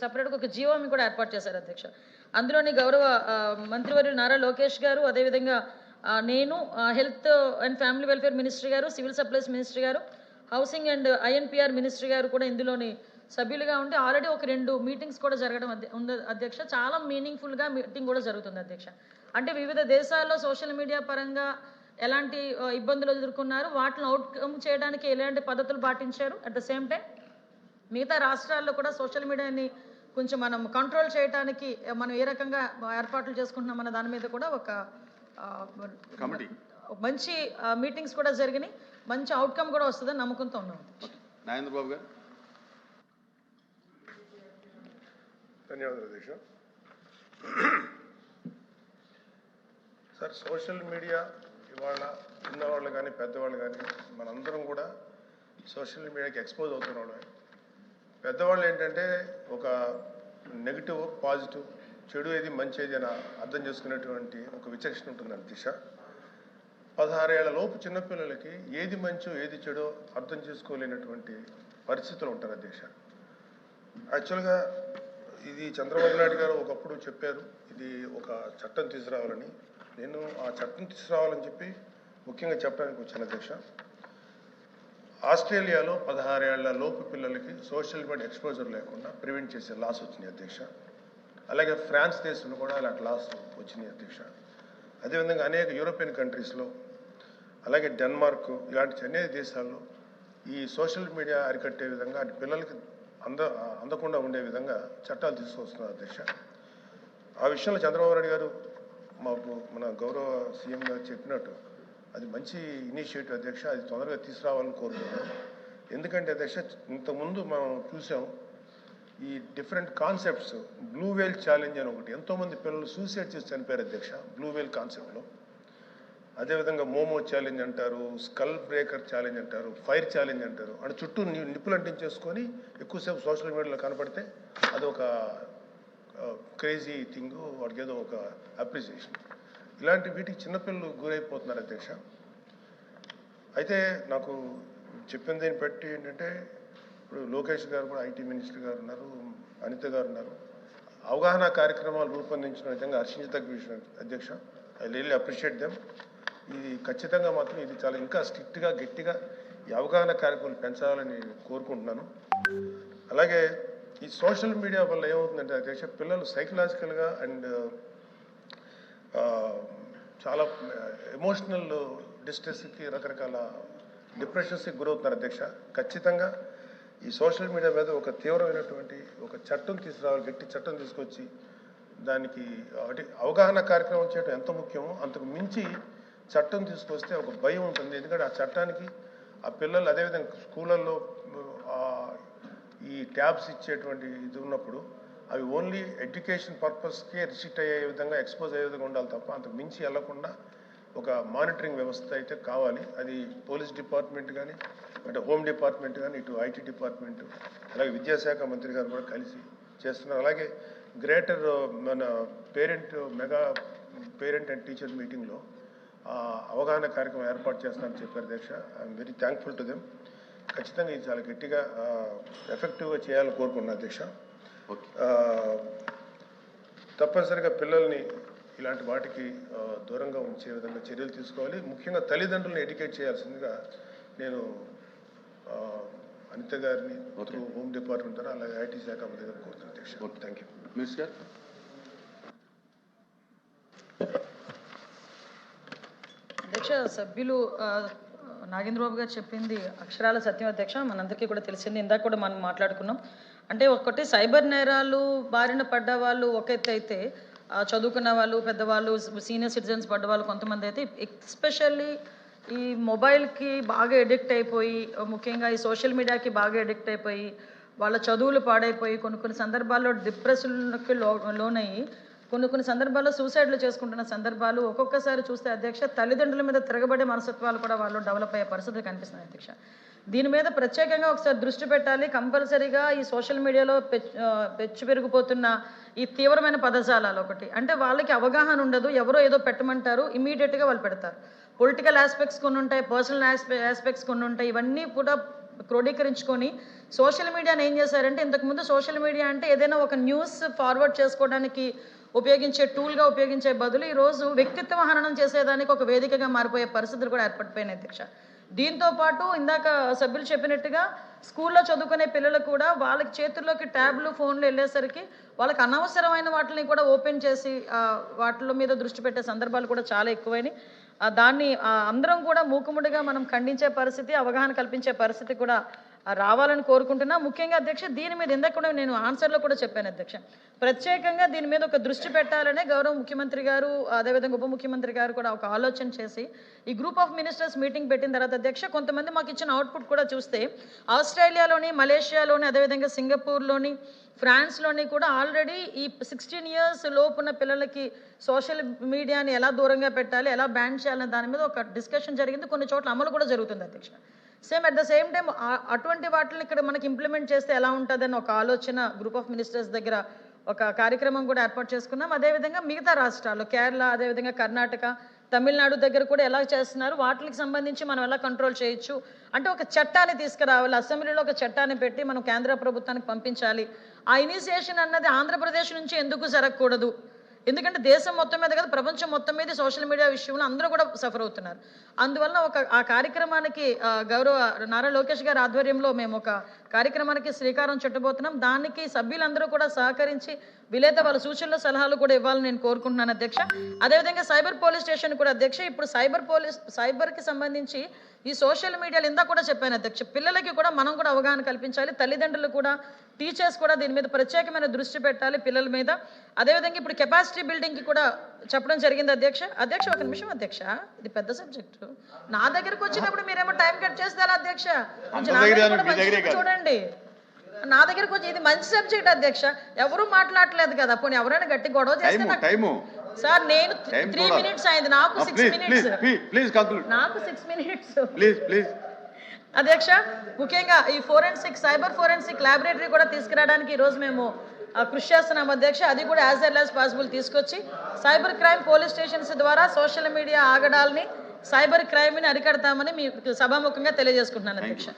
సపరేట్గా ఒక జీవోని కూడా ఏర్పాటు చేశారు అధ్యక్ష. అందులోని గౌరవ మంత్రివర్యులు నారా లోకేష్ గారు, అదేవిధంగా నేను, health and family welfare ministry గారు, సివిల్ సప్లైస్ మినిస్ట్రీ గారు, హౌసింగ్ అండ్ ఐఎన్పిఆర్ మినిస్ట్రీ గారు కూడా ఇందులోని సభ్యులుగా ఉంటే ఆల్రెడీ ఒక 2 మీటింగ్స్ కూడా జరగడం ఉంది అధ్యక్ష. చాలా మీనింగ్ఫుల్గా మీటింగ్ కూడా జరుగుతుంది అధ్యక్ష. అంటే వివిధ దేశాల్లో సోషల్ మీడియా పరంగా ఎలాంటి ఇబ్బందులు ఎదుర్కొన్నారు, వాటిని అవుట్కమ్ చేయడానికి ఎలాంటి పద్ధతులు పాటించారు, అట్ ద సేమ్ టైం మిగతా రాష్ట్రాల్లో కూడా సోషల్ మీడియాని కొంచెం మనం కంట్రోల్ చేయడానికి మనం ఏ రకంగా ఏర్పాట్లు చేసుకుంటున్నాం అన్న దాని మీద కూడా ఒక మంచి మీటింగ్స్ కూడా జరిగినాయి. మంచి అవుట్కమ్ కూడా వస్తుందని నమ్మకంతో ఉన్నాం. నాగేంద్ర బాబు గారు. ధన్యవాదాలు అధ్యక్ష. సార్, సోషల్ మీడియా ఇవాళ చిన్నవాళ్ళు కానీ పెద్దవాళ్ళు కానీ మనందరం కూడా సోషల్ మీడియాకి ఎక్స్పోజ్ అవుతున్నాం. పెద్దవాళ్ళు ఏంటంటే ఒక నెగిటివ్ పాజిటివ్, చెడు ఏది మంచి ఏది అని అర్థం చేసుకునేటువంటి ఒక విచక్షణ ఉంటుంది అధ్యక్ష. 16 ఏళ్ల లోపు చిన్నపిల్లలకి ఏది మంచో ఏది చెడో అర్థం చేసుకోలేనటువంటి పరిస్థితులు ఉంటారు అధ్యక్ష. యాక్చువల్గా ఇది చంద్రబాబు నాయుడు గారు ఒకప్పుడు చెప్పారు, ఇది ఒక చట్టం తీసుకురావాలని. నేను ఆ చట్టం తీసుకురావాలని చెప్పి ముఖ్యంగా చెప్పడానికి వచ్చాను అధ్యక్ష. ఆస్ట్రేలియాలో 16 ఏళ్ల లోపు పిల్లలకి సోషల్ మీడియా ఎక్స్పోజర్ లేకుండా ప్రివెంట్ చేసే లాస్ వచ్చినాయి అధ్యక్ష. అలాగే ఫ్రాన్స్ దేశంలో కూడా అలాంటి లాస్ వచ్చినాయి అధ్యక్ష. అదేవిధంగా అనేక యూరోపియన్ కంట్రీస్లో, అలాగే డెన్మార్క్ ఇలాంటి అనేక దేశాల్లో ఈ సోషల్ మీడియా అరికట్టే విధంగా అటు పిల్లలకి అందకుండా ఉండే విధంగా చట్టాలు తీసుకొస్తున్నారు అధ్యక్ష. ఆ విషయంలో చంద్రబాబు నాయుడు గారు మాకు మన గౌరవ సీఎం గారు చెప్పినట్టు అది మంచి ఇనిషియేటివ్ అధ్యక్ష. అది తొందరగా తీసుకురావాలని కోరుతున్నాను. ఎందుకంటే అధ్యక్ష, ఇంతకుముందు మనం చూసాం ఈ డిఫరెంట్ కాన్సెప్ట్స్. బ్లూ వేల్ ఛాలెంజ్ అని ఒకటి, ఎంతోమంది పిల్లలు సూసైడ్ చేసి చనిపోయారు అధ్యక్ష బ్లూ వేల్ కాన్సెప్ట్లో. అదేవిధంగా మోమో ఛాలెంజ్ అంటారు, స్కల్ బ్రేకర్ ఛాలెంజ్ అంటారు, ఫైర్ ఛాలెంజ్ అంటారు. అంటే చుట్టూ నిప్పులు అంటించేసుకొని ఎక్కువసేపు సోషల్ మీడియాలో కనపడితే అదొక క్రేజీ థింగ్, వాడికి ఏదో ఒక అప్రిసియేషన్. ఇలాంటి వీటికి చిన్నపిల్లలు గురైపోతున్నారు అధ్యక్ష. అయితే నాకు చెప్పిన దీన్ని బట్టి ఏంటంటే, ఇప్పుడు లోకేష్ గారు కూడా ఐటీ మినిస్టర్ గారు ఉన్నారు, అనిత గారు ఉన్నారు. అవగాహన కార్యక్రమాలు రూపొందించిన విధంగా హర్షించదగ్గ విషయం అధ్యక్ష. I really appreciate them. ఇది ఖచ్చితంగా మాత్రం ఇది చాలా ఇంకా స్ట్రిక్ట్గా గట్టిగా ఈ అవగాహన కార్యక్రమాలు పెంచాలని కోరుకుంటున్నాను. అలాగే ఈ సోషల్ మీడియా వల్ల ఏమవుతుందంటే అధ్యక్ష, పిల్లలు సైకలాజికల్గా అండ్ చాలా ఎమోషనల్ డిస్ట్రెస్కి, రకరకాల డిప్రెషన్స్కి గురవుతున్నారు అధ్యక్ష. ఖచ్చితంగా ఈ సోషల్ మీడియా మీద ఒక తీవ్రమైనటువంటి ఒక చట్టం తీసుకురావాలి, గట్టి చట్టం తీసుకొచ్చి దానికి అవగాహన కార్యక్రమం చేయడం ఎంత ముఖ్యమో అంతకు మించి చట్టం తీసుకొస్తే ఒక భయం ఉంటుంది. ఎందుకంటే ఆ చట్టానికి ఆ పిల్లలు, అదేవిధంగా స్కూళ్ళల్లో ఈ ట్యాబ్స్ ఇచ్చేటువంటి ఇది ఉన్నప్పుడు అవి ఓన్లీ ఎడ్యుకేషన్ పర్పస్కే రిస్ట్రిక్ట్ అయ్యే విధంగా, ఎక్స్పోజ్ అయ్యే విధంగా ఉండాలి తప్ప అంతకు మించి వెళ్లకుండా ఒక మానిటరింగ్ వ్యవస్థ అయితే కావాలి. అది పోలీస్ డిపార్ట్మెంట్ కానీ, అంటే హోమ్ డిపార్ట్మెంట్ కానీ, ఇటు ఐటీ డిపార్ట్మెంట్, అలాగే విద్యాశాఖ మంత్రి గారు కూడా కలిసి చేస్తున్నారు. అలాగే గ్రేటర్ మన మెగా పేరెంట్ అండ్ టీచర్ మీటింగ్లో అవగాహన కార్యక్రమం ఏర్పాటు చేస్తానని చెప్పారు అధ్యక్ష. I'm very thankful to them. ఖచ్చితంగా ఇది చాలా గట్టిగా ఎఫెక్టివ్గా చేయాలని కోరుకున్నాను అధ్యక్ష. తప్పనిసరిగా పిల్లల్ని ఇలాంటి వాటికి దూరంగా ఉంచే విధంగా చర్యలు తీసుకోవాలి. ముఖ్యంగా తల్లిదండ్రులను ఎడ్యుకేట్ చేయాల్సిందిగా నేను అనిత గారిని హోమ్ డిపార్ట్మెంట్ ద్వారా, అలాగే ఐటీ శాఖ మంత్రి గారిని కోరుతున్నాను అధ్యక్ష. Thank you. మినిస్టర్. అధ్యక్ష, సభ్యులు నాగేంద్ర బాబు గారు చెప్పింది అక్షరాల సత్యం అధ్యక్ష. మనందరికీ కూడా తెలిసింది, ఇందాక కూడా మనం మాట్లాడుకున్నాం. అంటే ఒకటి సైబర్ నేరాలు బారిన పడ్డ వాళ్ళు ఒక ఎత్తు అయితే, చదువుకున్న వాళ్ళు, పెద్దవాళ్ళు, సీనియర్ సిటిజన్స్ పడ్డవాళ్ళు కొంతమంది అయితే, ఎస్పెషల్లీ ఈ మొబైల్కి బాగా ఎడిక్ట్ అయిపోయి, ముఖ్యంగా ఈ సోషల్ మీడియాకి బాగా ఎడిక్ట్ అయిపోయి వాళ్ళ చదువులు పాడైపోయి కొన్ని సందర్భాల్లో డిప్రెషన్కి లోనయ్యి కొన్ని సందర్భాల్లో సూసైడ్లు చేసుకుంటున్న సందర్భాలు ఒక్కొక్కసారి చూస్తే అధ్యక్ష, తల్లిదండ్రుల మీద తిరగబడే మనస్తత్వాలు కూడా వాళ్ళు డెవలప్ అయ్యే పరిస్థితులు కనిపిస్తున్నాయి అధ్యక్ష. దీని మీద ప్రత్యేకంగా ఒకసారి దృష్టి పెట్టాలి. కంపల్సరీగా ఈ సోషల్ మీడియాలో పెచ్చు పెరిగిపోతున్న ఈ తీవ్రమైన పదజాలాలు ఒకటి, అంటే వాళ్ళకి అవగాహన ఉండదు, ఎవరో ఏదో పెట్టమంటారు, ఇమీడియట్గా వాళ్ళు పెడతారు. పొలిటికల్ ఆస్పెక్ట్స్ కొన్ని ఉంటాయి, పర్సనల్ ఆస్పెక్ట్స్ కొన్ని ఉంటాయి. ఇవన్నీ కూడా క్రోడీకరించుకొని సోషల్ మీడియాని ఏం చేశారంటే, ఇంతకుముందు సోషల్ మీడియా అంటే ఏదైనా ఒక న్యూస్ ఫార్వర్డ్ చేసుకోవడానికి ఉపయోగించే టూల్గా ఉపయోగించే బదులు ఈరోజు వ్యక్తిత్వ హననం చేసేదానికి ఒక వేదికగా మారిపోయే పరిస్థితులు కూడా ఏర్పడిపోయినాయి అధ్యక్ష. దీంతో పాటు ఇందాక సభ్యులు చెప్పినట్టుగా స్కూల్లో చదువుకునే పిల్లలు కూడా వాళ్ళకి చేతుల్లోకి ట్యాబ్లు ఫోన్లు వెళ్ళేసరికి వాళ్ళకి అనవసరమైన వాటిని కూడా ఓపెన్ చేసి వాటిల మీద దృష్టి పెట్టే సందర్భాలు కూడా చాలా ఎక్కువైనాయి. దాన్ని అందరం కూడా మూకుముడిగా మనం ఖండించే పరిస్థితి, అవగాహన కల్పించే పరిస్థితి కూడా రావాలని కోరుకుంటున్నా. ముఖ్యంగా అధ్యక్ష, దీని మీద ఇందాక కూడా నేను ఆన్సర్లో కూడా చెప్పాను అధ్యక్ష, ప్రత్యేకంగా దీని మీద ఒక దృష్టి పెట్టాలనే గౌరవ ముఖ్యమంత్రి గారు అదేవిధంగా ఉప ముఖ్యమంత్రి గారు కూడా ఒక ఆలోచన చేసి ఈ గ్రూప్ ఆఫ్ మినిస్టర్స్ మీటింగ్ పెట్టిన తర్వాత అధ్యక్ష, కొంతమంది మాకు ఇచ్చిన అవుట్పుట్ కూడా చూస్తే ఆస్ట్రేలియాలోని, మలేషియాలోని, అదేవిధంగా సింగపూర్లోని, ఫ్రాన్స్లోని కూడా ఆల్రెడీ ఈ 16 years లోపున్న పిల్లలకి సోషల్ మీడియాని ఎలా దూరంగా పెట్టాలి, ఎలా బ్యాన్ చేయాలనే దాని మీద ఒక డిస్కషన్ జరిగింది. కొన్ని చోట్ల అమలు కూడా జరుగుతుంది అధ్యక్ష. అట్ ద సేమ్ టైం అటువంటి వాటిని ఇక్కడ మనకి ఇంప్లిమెంట్ చేస్తే ఎలా ఉంటుందని ఒక ఆలోచన గ్రూప్ ఆఫ్ మినిస్టర్స్ దగ్గర ఒక కార్యక్రమం కూడా ఏర్పాటు చేసుకున్నాం. అదేవిధంగా మిగతా రాష్ట్రాలు కేరళ, అదేవిధంగా కర్ణాటక, తమిళనాడు దగ్గర కూడా ఎలా చేస్తున్నారు, వాటికి సంబంధించి మనం ఎలా కంట్రోల్ చేయొచ్చు అంటే ఒక చట్టాన్ని తీసుకురావాలి, అసెంబ్లీలో ఒక చట్టాన్ని పెట్టి మనం కేంద్ర ప్రభుత్వానికి పంపించాలి. ఆ ఇనిషియేషన్ అన్నది ఆంధ్రప్రదేశ్ నుంచి ఎందుకు జరగకూడదు? ఎందుకంటే దేశం మొత్తం మీద కదా, ప్రపంచం మొత్తం మీద సోషల్ మీడియా విషయంలో అందరూ కూడా సఫర్ అవుతున్నారు. అందువల్ల ఆ కార్యక్రమానికి గౌరవ నారా లోకేష్ గారి ఆధ్వర్యంలో మేము ఒక కార్యక్రమానికి శ్రీకారం చుట్టబోతున్నాం. దానికి సభ్యులందరూ కూడా సహకరించి వీలైతే వాళ్ళ సూచనలు సలహాలు కూడా ఇవ్వాలని నేను కోరుకుంటున్నాను అధ్యక్ష. అదేవిధంగా సైబర్ పోలీస్ స్టేషన్ కూడా అధ్యక్ష, ఇప్పుడు సైబర్కి సంబంధించి ఈ సోషల్ మీడియాలో ఇందా కూడా చెప్పాను అధ్యక్ష, పిల్లలకి కూడా మనం కూడా అవగాహన కల్పించాలి, తల్లిదండ్రులు కూడా, టీచర్స్ కూడా దీని మీద ప్రత్యేకమైన దృష్టి పెట్టాలి పిల్లల మీద. అదేవిధంగా ఇప్పుడు కెపాసిటీ బిల్డింగ్కి కూడా చెప్పడం జరిగింది అధ్యక్ష. ఒక నిమిషం అధ్యక్ష, ఇది పెద్ద సబ్జెక్టు. నా దగ్గరకు వచ్చినప్పుడు మీరేమో టైం కట్ చేస్తారా అధ్యక్ష? చూడండి, నా దగ్గరకు వచ్చి ఇది మంచి సబ్జెక్ట్ అధ్యక్ష, ఎవరు మాట్లాడలేదు కదా, పోనీ ఎవరైనా గట్టి గొడవ చేస్తే సార్ నేను 3 minutes అయింది, నాకు 6 minutes, నాకు 6 minutes అధ్యక్ష. ముఖ్యంగా ఈ సైబర్ ఫోరెన్సిక్ ల్యాబొరేటరీ కూడా తీసుకురావడానికి ఈరోజు మేము కృషి చేస్తున్నాం అధ్యక్ష. అది కూడా యాజ్ ఎర్లీ యాజ్ పాసిబుల్ తీసుకొచ్చి సైబర్ క్రైమ్ పోలీస్ స్టేషన్స్ ద్వారా సోషల్ మీడియా ఆగడాల్ని, సైబర్ క్రైమ్ని అరికడతామని మీకు సభాముఖంగా తెలియజేసుకుంటున్నాను అధ్యక్ష.